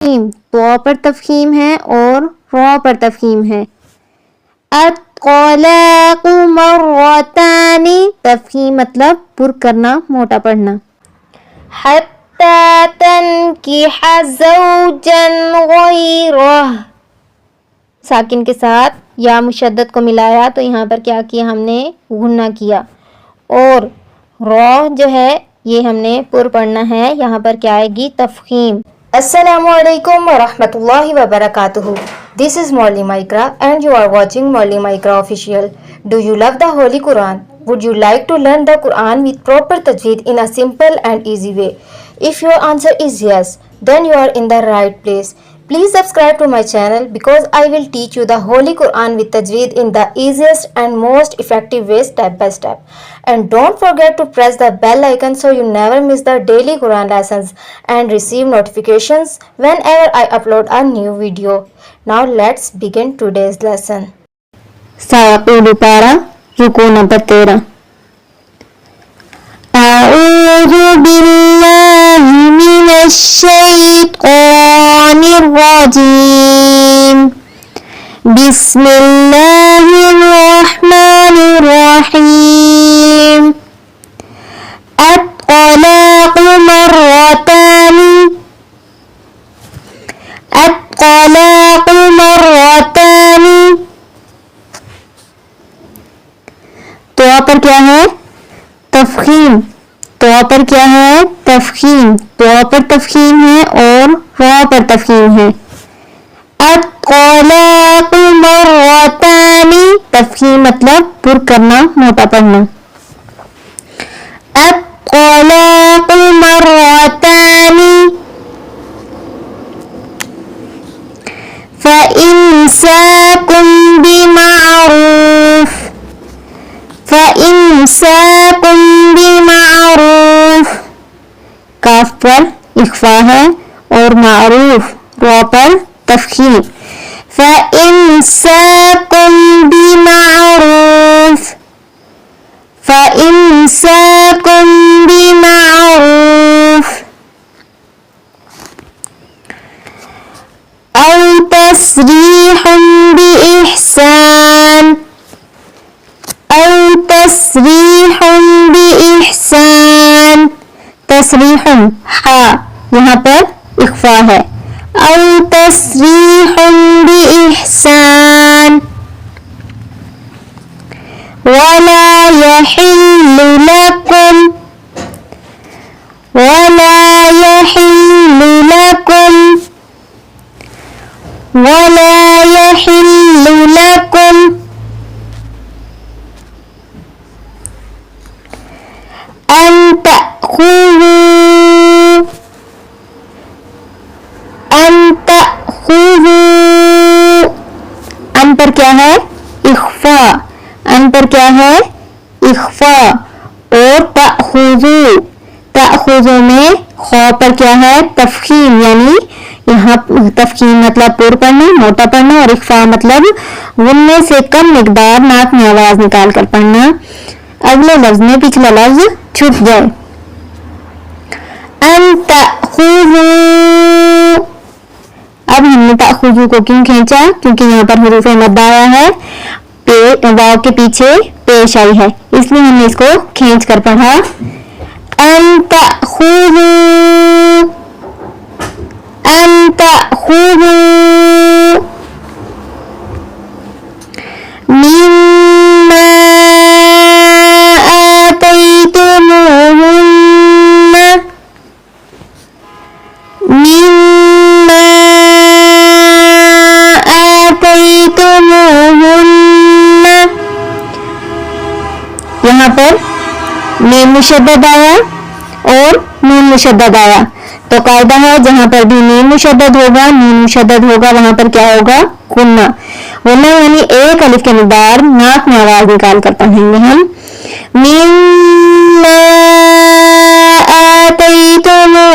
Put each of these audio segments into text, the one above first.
तो पर तफहीम है और रॉ पर तफहीम है। अत्तलाक़ु मर्रतानी, तफहीम मतलब पुर करना, मोटा पढ़ना। हत्ता तनकिहा ज़ौजन गैरह, साकिन के साथ या मुशद्दद को मिलाया तो यहाँ पर क्या किया हमने, गुन्ना किया। और रॉ जो है ये हमने पुर पढ़ना है, यहाँ पर क्या आएगी, तफहीम। अस्सलामु अलैकुम वरहमतुल्लाहि वबरकातुहू। This is Maulima Iqra and you are watching Maulima Iqra official. Do you love the Holy Quran? Would you like to learn the Quran with proper tajweed in a simple and easy way? If your answer is yes, then you are in the right place. Please subscribe to my channel because I will teach you the Holy Quran with tajweed in the easiest and most effective way, step by step. And don't forget to press the bell icon so you never miss the daily Quran lessons and receive notifications whenever I upload a new video. Now let's begin today's lesson. Sa'aqulu para, ruku number 13. A'udhu billahi minash shaytanir rajim. Bismillahirrahmanirrahim. At-talaqu marratani. At-talaqu marratani. तो पर क्या है, तफहीम। तो पर क्या है, तफहीम। तो पर तफहीम है और रॉ पर तफहीम है। अत्तलाक़ु मर्रतानी, तफहीम मतलब पुर करना, मोटा पढ़ना। अत्तलाक़ु मर्रतानी फ़इम्साकुम बिमारूफ। फ़इम्साकुम बिमारूफ, काफ पर इख्फा है और मारूफ रॉ पर तफहीम। फ़इम्साकुम बिमारूफ। फ़इम्साकुम बिमारूफ। औ तस्रीहुम बिइहसान। औ तस्रीहुम बिइहसान। तस्रीहुम हा, यहाँ पर इख्फा है। औ तस्रीहुम बिइहसान। वला यहिल्लु लकुम। वला यहिल्लु लकुम। वला यहिल्लु लकुम अन तअखुज़ू। अन तअखुज़ू, अन पर क्या है, इख्फा। अन पर क्या है, इख्फा। और तअखुज़ू, तअखुज़ू में खौ पर क्या है, तफहीम। यानी यहाँ तफहीम मतलब पुर पढ़ना, मोटा पढ़ना, और इख्फा मतलब गुन्ने से कम मिकदार नाक में आवाज निकाल कर पढ़ना। अगले लफ्ज में पिछला लफ्ज छूट जाए। अन तअखुज़ू, अब हमने तअखुज़ू को क्यों खींचा, क्योंकि यहाँ पर हुरूफ़ मद्द आया है, वाव के पीछे पेश आई है, इसलिए हमने इसको खींच कर पढ़ा। अन तअखुज़ू। अन तअखुज़ू मिम्मा आतैतुमूहुन्न। मिम्मा आतैतुमूहुन्न, यहाँ पर मीम मुशद्दद आया और नून मुशद्दद आया। तो कायदा है जहां पर भी मीम मुशद्दद होगा, नून मुशद्दद होगा, वहां पर क्या होगा, गुन्ना। गुन्ना यानी एक अलिफ के मिकदार नाक में आवाज निकाल कर पढ़ेंगे हम। मिम्मा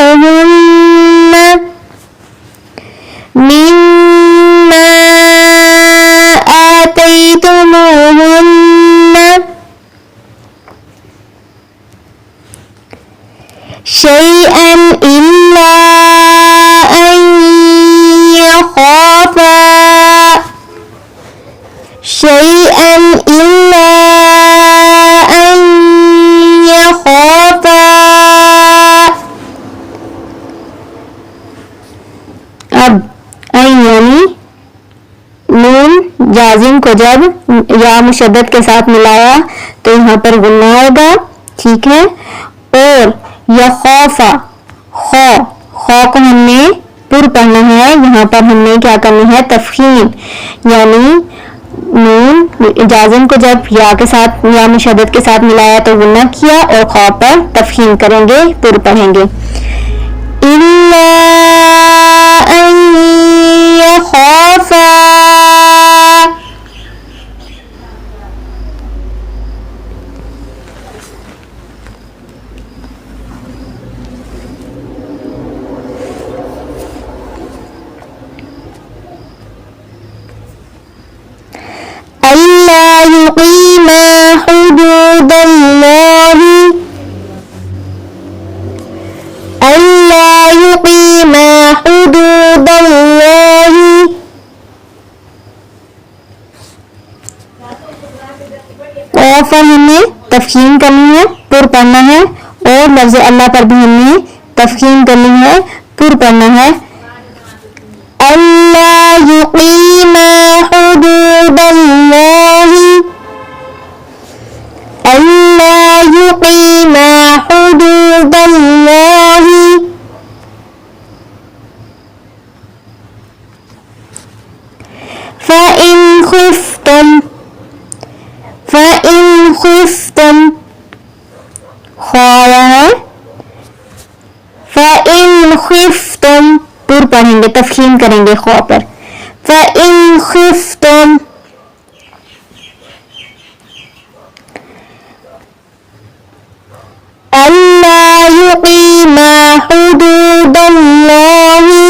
आतैतुमूहुन्न। मिम्मा आतैतुमूहुन्न शैअन इल्ला अन जाजिम को जब या मुशद्दद के साथ मिलाया तो यहाँ पर गुन्ना होगा, ठीक है। और या खौफा, खौ को हमने पुर पढ़ना है, यहाँ पर हमने क्या करनी है, तफखीम, यानी नून जाजिम को जब या के साथ या मुशद्दद के साथ मिलाया तो गुन्ना किया और खौ पर तफखीम करेंगे, पुर पढ़ेंगे। इल्ला अन यख़ाफा, अल्ला युक़ीमा हुदूदल्लाहि, अल्ला युक़ीमा हुदूदल्लाहि। और हमें तफखीम करनी है, पुर पढ़ना है, और लफ्ज़ अल्लाह पर भी हमने तफखीम करनी है, पुर पढ़ना है। अल्ला युक़ीमा हुदूदल्लाहि, अल्ला युक़ीमा हुदूदल्लाहि। फ़इन ख़िफ़्तुम, फ़इन ख़िफ़्तुम, ख़ौया है, फ़इन ख़िफ़्तुम, पुर पढ़ेंगे, तफखीम करेंगे खौ पर। फ़इन ख़िफ़्तुम, अल्ला युक़ीमा हुदूदल्लाहि,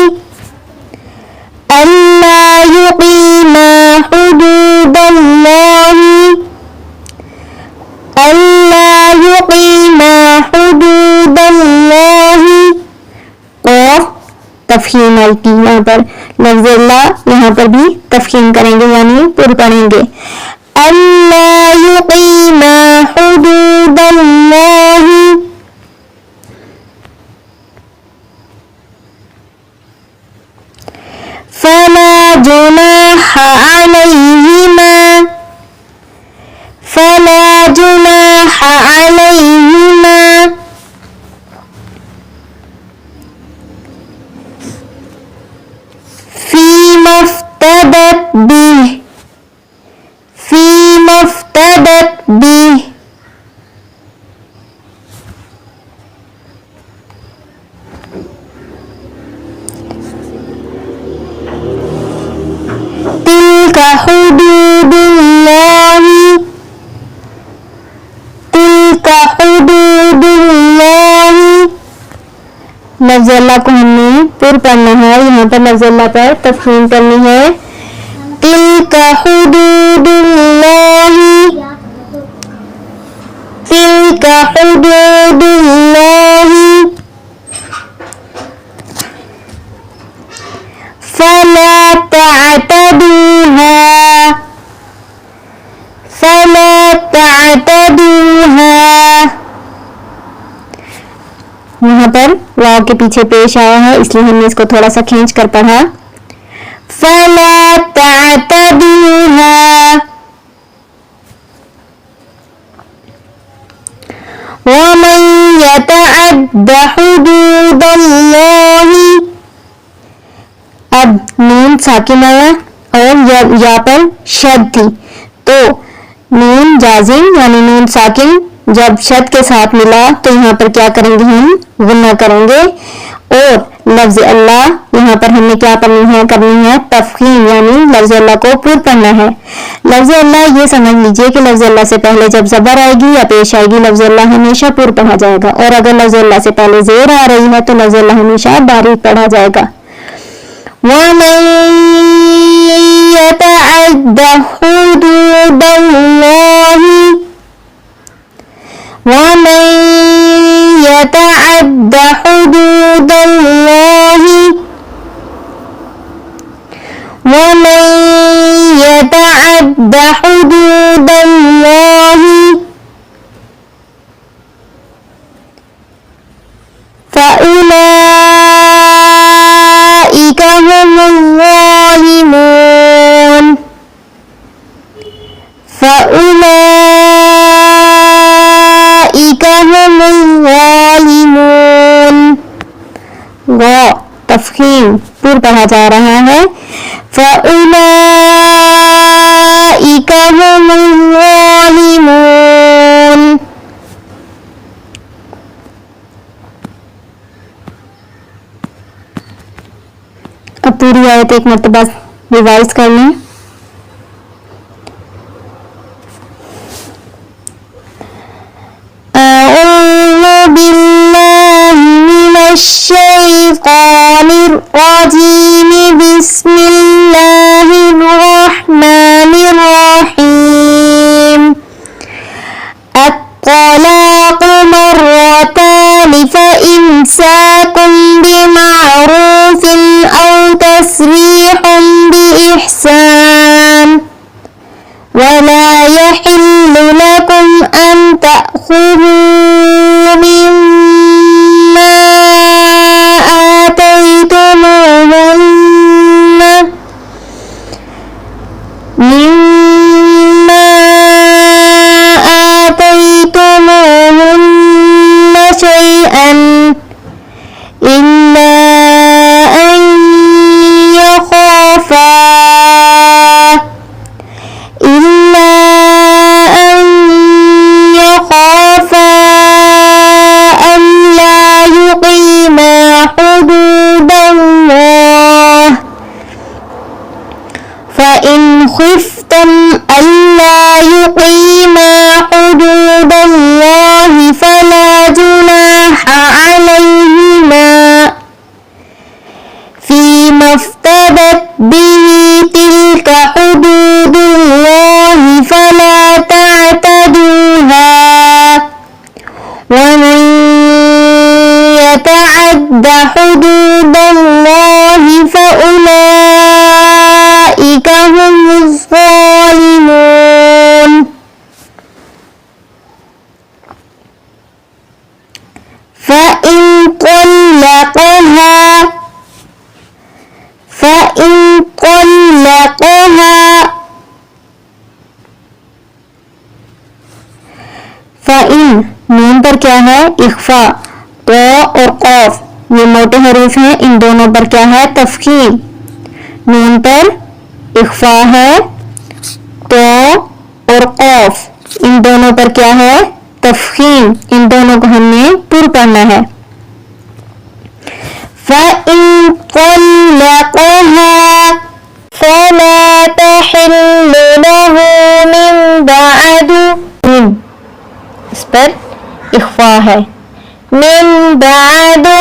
अल्ला युक़ीमा हुदूदल्लाहि, अल्ला युक़ीमा हुदूदल्लाहि। और तफखीम आई थी यहाँ पर, लफ्ज़ अल्लाह यहाँ पर भी तफखीम करेंगे, यानी पुर पढ़ेंगे। अल्ला युक़ीमा हुदूदल्लाहि, फला जुनाह अलैहिमा, फला जुनाह अलैहिमा। फ़ीमा इफ़्तदत बिह, फ़ीमा इफ़्तदत बिह। तिल्का हुदूदुल्लाहि, तिल्का हुदूदुल्लाहि। लफ्ज़ अल्लाह को हमने पुर पढ़ना है, यहाँ पर लफ्ज़ अल्लाह पर तफखीम करनी है। तिल्का हुदूदुल्लाहि, तिल्का हुदूदुल्लाहि। फला तअतदूहा, फला तअतदूहा। यहाँ पर वाव के पीछे पेश आया है, इसलिए हमने इसको थोड़ा सा खींच कर पढ़ा। फला तअतदूहा, वमन यतअद्द हुदूदल्लाहि। अब नून साकिन आया और या पर शद थी, तो नून जाजिम यानी नून साकिन जब शद के साथ मिला तो यहाँ पर क्या करेंगे, हम गुन्ना करेंगे। और लफ्ज़ अल्लाह यहाँ पर हमने क्या करनी है तफखीम, यानी लफ्ज़ अल्लाह को पुर पढ़ना है। लफ्ज़ अल्लाह ये समझ लीजिए कि लफ्ज़ अल्लाह से पहले जब ज़बर आएगी या पेश आएगी, लफ्ज़ अल्लाह हमेशा पुर पढ़ा जाएगा, और अगर लफ्ज़ अल्लाह से पहले ज़ेर आ रही है तो लफ्ज़ अल्लाह हमेशा बारीक पढ़ा जाएगा। वमन यतअद्द हुदूदल्लाहि, वमन यतअद्द हुदूदल्लाहि, वमन यतअद्द हुदूदल्लाहि। फउलाइका हुमुज़ ज़ालिमून, पढ़ा जा रहा है। फ़उलाइका हुमुज़ ज़ालिमून। अब पूरी आयत एक मरतबा रिवाइज कर लें। अऊज़ु बिल्लाहि मिनश शैतानिर रजीम। बिस्मिल्लाहिर रहमानिर रहीम। अत्तलाक़ु मर्रतानि फ़इम्साकुम बिमअरूफ़िन औ तस्रीहुम बिइहसान। वला यहिल्लु लकुम अन तअख़ुज़ू मिम्मा आतयतुमूहुन्न शैअन इल्ला अन यख़ाफ़ा अल्ला युक़ीमा हुदूदल्लाह। फ़इन ख़िफ़्तुम अल्ला युक़ीमा हुदूदल्लाह फ़ला जुनाह अलैहिमा फ़ीमा इफ़्तदत बिही तिल्क हुदूदुल्लाह फ़ला तअतदूहा। वमन यतअद्द हुदूदल्लाह फ़उलाइका हुमुज़ ज़ालिमून। फ़इन तल्लक़हा फ़इन नून पर क्या है? इख्फा। तो और कौफ ये मोटे हरूफ हैं, इन दोनों पर क्या है? तफ़ख़ीम। नून पर इख्फा है, तो और कौफ इन दोनों पर क्या है? तफ़ख़ीम। इन दोनों को हमने पुर पढ़ना है। फ़इन तल्लक़हा फ़ला तहिल्लु लहू मिन बअदु। इस पर इख्फा है। मिन बअदु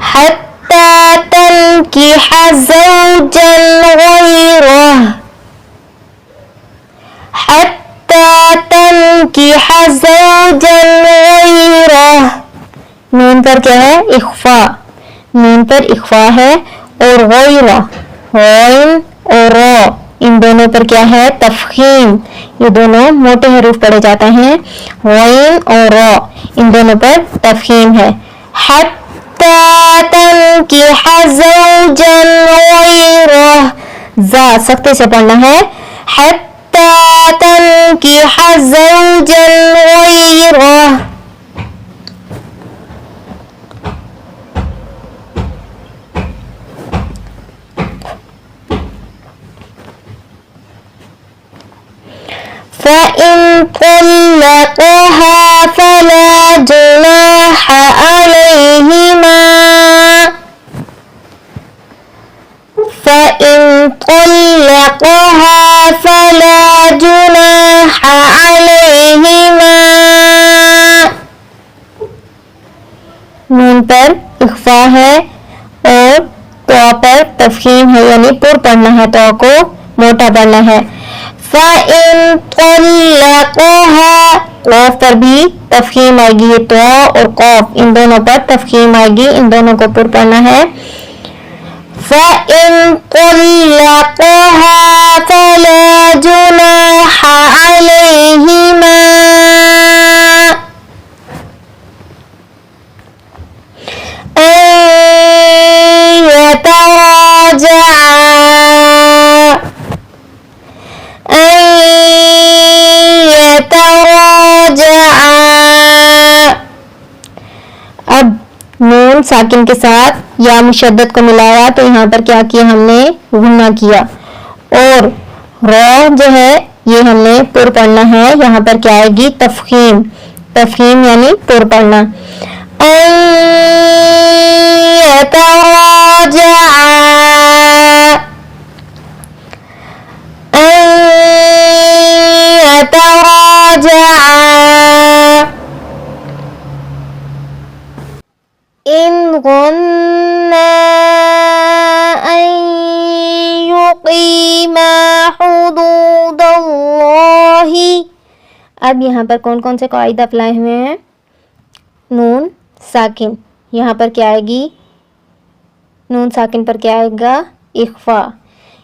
हत्ता तनकिहा ज़ौजन गैरह। हत्ता तनकिहा ज़ौजन गैरह। नून पर क्या है? इख्फा। नून पर इख्फा है और गैरह गैन और रा इन दोनों पर क्या है? तफ़ख़ीम। ये दोनों मोटे हरूफ पढ़े जाते हैं। गैन और रा इन दोनों पर तफ़ख़ीम है। हत्ता तनकिहा ज़ौजन गैरह। जा सख्ते से पढ़ना है। हत्ता तनकिहा ज़ौजन गैरह। फ़इन तल्लक़हा फ़ला जुनाह अलैहिमा। फ़इन तल्लक़हा फ़ला जुनाह अलैहिमा। नून पर इख्फा है और तो पर तफ़ख़ीम है, यानी पुर पढ़ना है, तो को मोटा पढ़ना है। फ़इन तल्लक़हा कौफ पर भी तफ़ख़ीम आएगी। ये तो और कौफ इन दोनों पर तफ़ख़ीम आएगी। इन दोनों को पुर पढ़ना है। फ़इन तल्लक़हा फ़ला जुनाह अलैहिमा अब नून नून साकिन के साथ या मुशद्दद को मिलाया तो यहाँ पर क्या किया हमने गुन्ना किया। और रॉ जो है ये हमने पुर पढ़ना है, यहाँ पर क्या आएगी तफखीम, तफखीम यानी पुर पढ़ना। इन गुन्ना अन युक़ीमा हुदूदल्लाहि। अब यहाँ पर कौन कौन से कायदे अप्लाई हुए हैं। नून साकिन, यहाँ पर क्या आएगी, नून साकिन पर क्या आएगा इख्फा,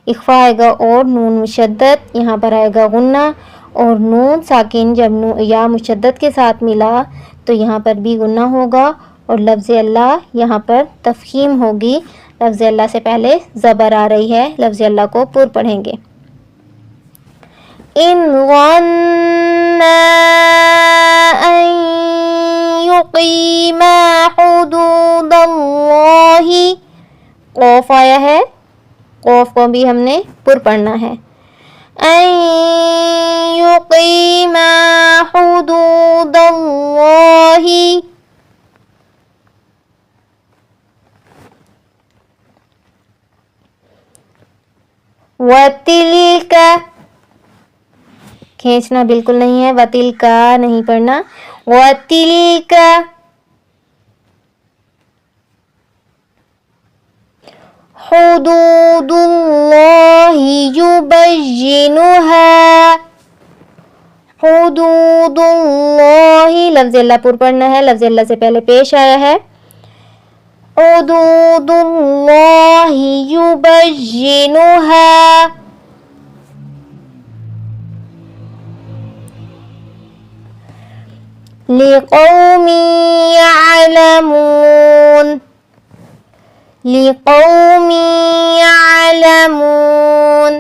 इख्फा आएगा। और नून मुशद्दद, यहाँ पर आएगा गुन्ना। और नून साकिन जब या मुशद्दद के साथ मिला तो यहाँ पर भी गुन्ना होगा। और लफ्ज़ अल्लाह यहाँ पर तफहीम होगी, लफ्ज़ अल्लाह से पहले ज़बर आ रही है, लफ्ज़ अल्लाह को पुर पढ़ेंगे। इन गन्ना अन युक़ीमा हुदूदल्लाहि, क़ौफ़ आया है, क़ौफ़ को भी हमने पुर पढ़ना है। अन युक़ीमा हुदूदल्लाहि, वतिलका, खींचना बिल्कुल नहीं है, वतिलका नहीं पढ़ना, वतिलका हुदूदुल्लाहि युबय्यिनुहा। हुदूदुल्लाहि लफ्ज़ अल्लाह पुर पढ़ना है, लफ्ज़ अल्लाह से पहले पेश आया है। हुदूदुल्लाहि युबय्यिनुहा, लिक़ौमी यअलमून, लिक़ौमी यअलमून,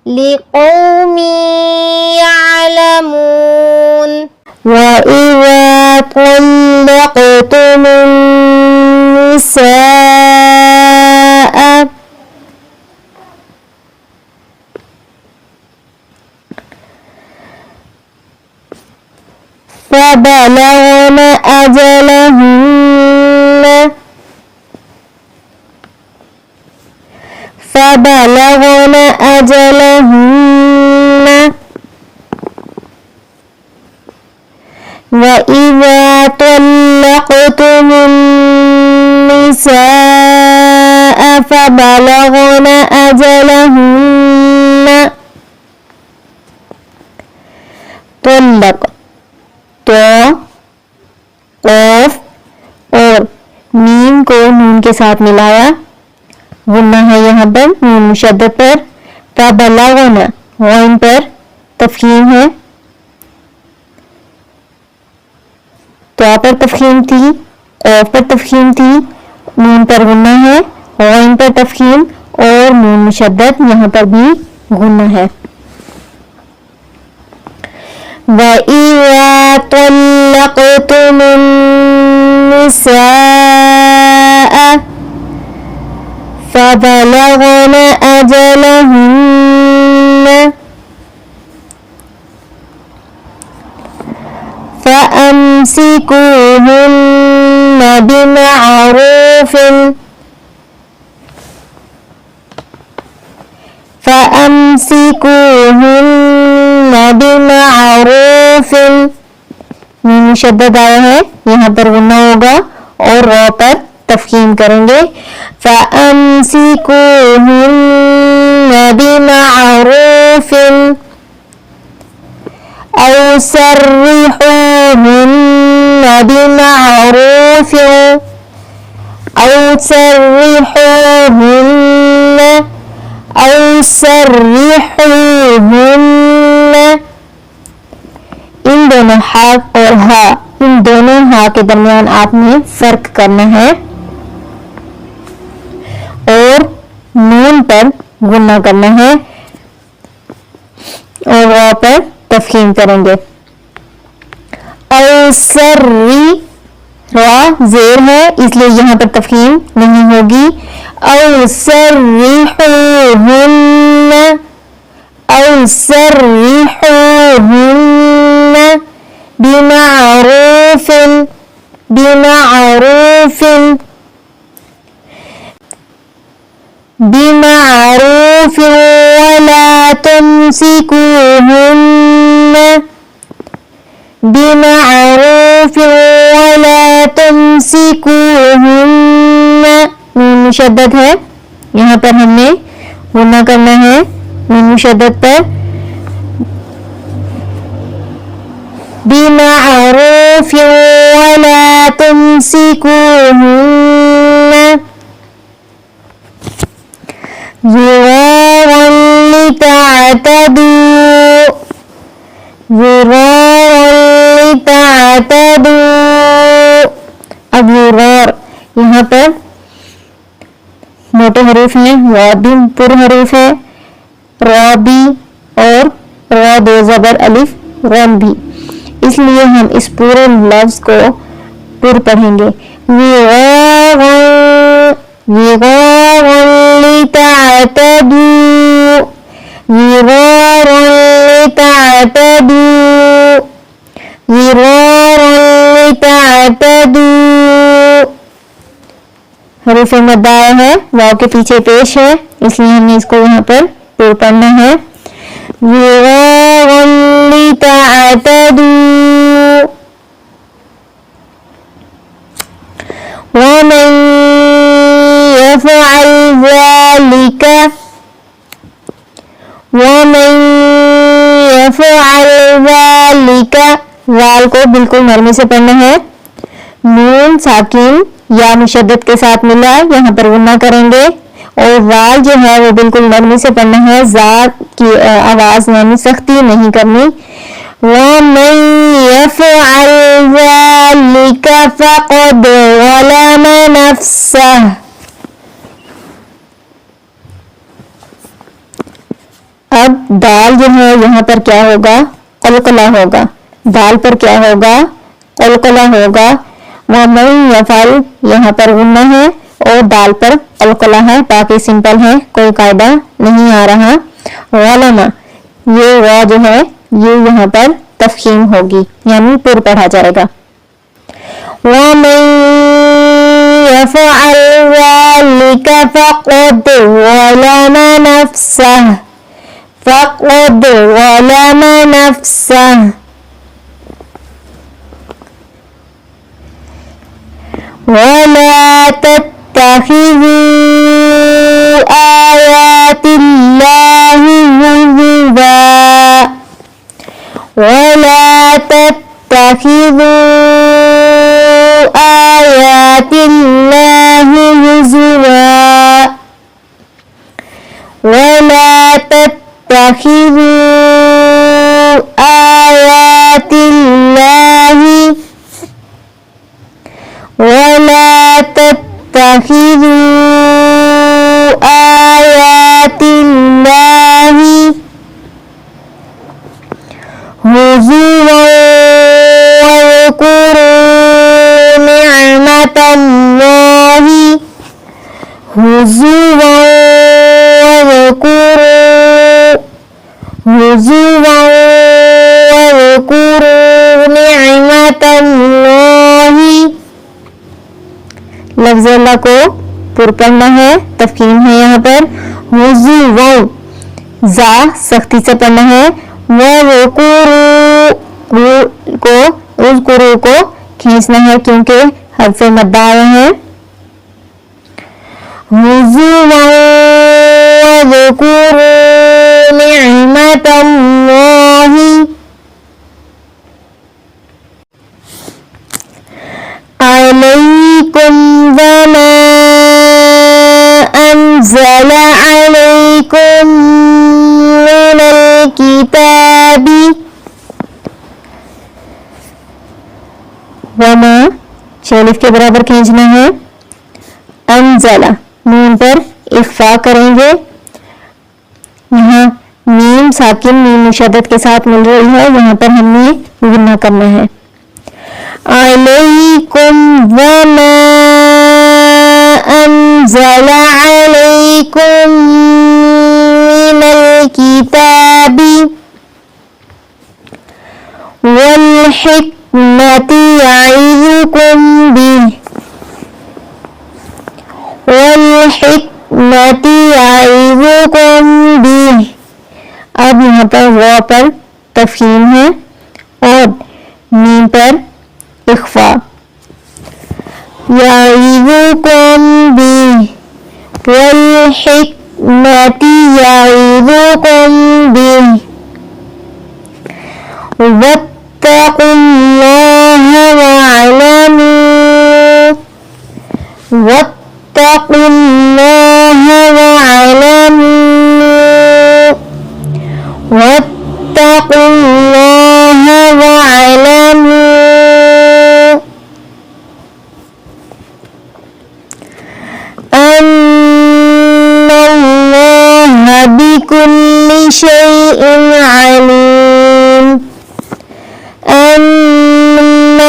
लिक़ौमी यअलमून। वइज़ा तल्लक़्तुमुन निसाअ, फबलगन अजलहुन्न, फबलगन अजलहुन्न। वइज़ा तल्लक़्तुमुन निसाअ फबलगन अजलहुन्न। तल्लक़, तो क़ौफ़ और मीम को नून के साथ मिलाया, गुन्ना है यहाँ पर नून मुशद्दद पर। फबलगन गौन पर तफखीम है, तो पर तफखीम थी, क़ौफ़ पर तफखीम थी, नून पर गुन्ना है, गौन पर तफखीम और नून मुशद्दद यहाँ पर भी गुन्ना है। वइज़ा तल्लक़्तुमुन निसाअ फबलगन अजलहुन्न, फअम्सिकूहुन्न बिमअरूफ़िन, फअम्सिकूहुन्न बिमअरूफ़िन। मीम मुशद्दद आया है, यहाँ पर गुन्ना होगा और रॉ पर तफखीम करेंगे। फअम्सिकूहुन्न बिमअरूफ़िन औ सर्रिहूहुन्न बिमअरूफ़िन, औ सर्रिहूहुन्न, औ सर्रिहूहुन्न। इन दोनों हा और हा, इन दोनों हा के दरमियान आपने फर्क करना है और नून पर गुन्ना करना है और वहाँ पर तफखीम करेंगे। औ सर्री वा जेर है इसलिए यहाँ पर तफहीम नहीं होगी। औ सर्रिहुहुन्ना, औ सर्रिहुहुन्ना बिमारूफिन, बिमारूफिन, बिमारूफिन वला तुमसिकुहुन्ना, बिमारूफिन वला तुमसिकुहुन्ना। नून मुशद्दद है, यहाँ पर हमने गुन्ना करना है नून मुशद्दद पर। बिमारूफिन वला तुमसिकुहुन्ना ज़िरारन लितअतदू, ज़िरारन लितअतदू। अब ज़िरार यहाँ पर मोटे हरूफ हैं, वाद भी पुर हरूफ है, रा भी और रा दो ज़बर अलिफ रन भी, इसलिए हम इस पूरे लफ्ज को पुर पढ़ेंगे। ज़िरारन लितअतदू, ज़िरारन लितअतदू, ज़िरारन लितअतदू। हरूफ मद्दा है, वाव के पीछे पेश है, इसलिए हमने इसको यहाँ पर पुर पढ़ना है। ज़िरारन लितअतदू वमन यफ़अल ज़ालिका, वमन यफ़अल ज़ालिका। वाल को बिल्कुल नरमी से पढ़ना है। नून साकिन या मुशद्दद के साथ मिला, यहाँ पर गुन्ना करेंगे और वाल जो है वो बिल्कुल नरमी से पढ़ना है, ज़ा की आवाज यानी सख्ती नहीं करनी। वमन यफ़अल ज़ालिका फ़क़द ज़लम नफ़्सह। अब दाल जो है यहाँ पर क्या होगा, क़लक़ला होगा। दाल पर क्या होगा, क़लक़ला होगा। वमन यफ़अल यहाँ पर गुन्ना है और दाल पर क़लक़ला है, बाकी सिंपल है, कोई कायदा नहीं आ रहा। ज़लम ये वा जो है ये यहाँ पर तफ़हीम होगी यानी पुर पढ़ा जाएगा। वमन यफ़अल ज़ालिका फ़क़द ज़लम नफ़्सह, फ़क़द ज़लम नफ़्सह। वला तत्तखिज़ू आयातिल्लाहि हुज़ुवा, वला तत्तखिज़ू आयातिल्लाहि हुज़ुवा, वला तत्तखिज़ू आयातिल्लाहि, वला तत्तखिज़ू आयातिल्लाहि हुज़ुवा वज़कुरू निअमतल्लाहि, हुज़ुवा वज़कुरू, हुज़ुवा वज़कुरू निअमतल्लाहि। लफ्ज़ अल्लाह को पुर पढ़ना है, तफ़कीम है यहाँ पर। हुज़ुवा जा सख्ती से पढ़ना है। वज़कुरू उज़कुरू को खींचना है क्योंकि हर्फ़ मद्दा आए हैं। हुज़ुवा वज़कुरू निअमतल्लाहि अलैकुम वमा अंज़ल अलैकुम मिनल किताबी। वमा शेलिफ के बराबर खींचना है। अंज़ला नून पर इख्फा करेंगे। यहाँ मीम साकिन मीम मुशद्दद के साथ मिल रही है, यहाँ पर हमने गुन्ना करना है। अलैकुम أنزل عليكم من الكتاب والحكمة يعظكم به अब यहाँ पर वा पर तफहीम है और मीम पर इख्फा। याइज़ुकुम बिह वल हिक्मति याइज़ुकुम बिह वत्तकुल्लाह वअलमू वत्तकुल्लाह वअलमू वत्तकुल्लाह वअलमू अन्नल्लाह बिकुल्लि शैइन अलीम अन्नल्लाह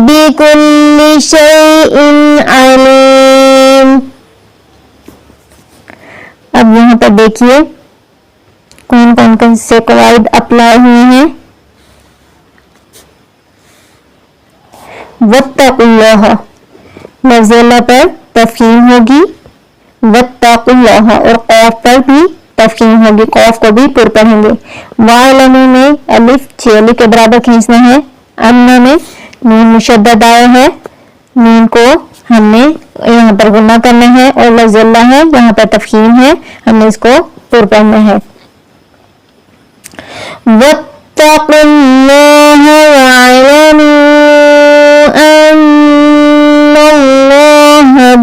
बिकुल्लि शैइन अलीम। अब यहाँ पर देखिए कौन कौन से कवायद अप्लाई हुए हैं। वत्तकुल्लाह लफ्ज़ पर तफहीम होगी, वत्तकुल्लाह और कौफ पर भी तफहीम होगी, कौफ को भी पुर पढ़ेंगे। वालमू में अलिफ छेली के बराबर खींचना है। अन्ना में नून मुशद्दद आया है, नून को हमने यहाँ पर गुन्ना करना है और लफ्ज़ है यहाँ पर तफहीम है, हमने इसको पुर पढ़ना है। वत्तकुल्लाह वअलमू अन्नल्लाह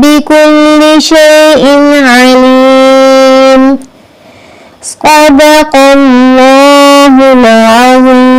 बिकुल्लि शैइन अलीम। सदक़ल्लाहुल अज़ीम।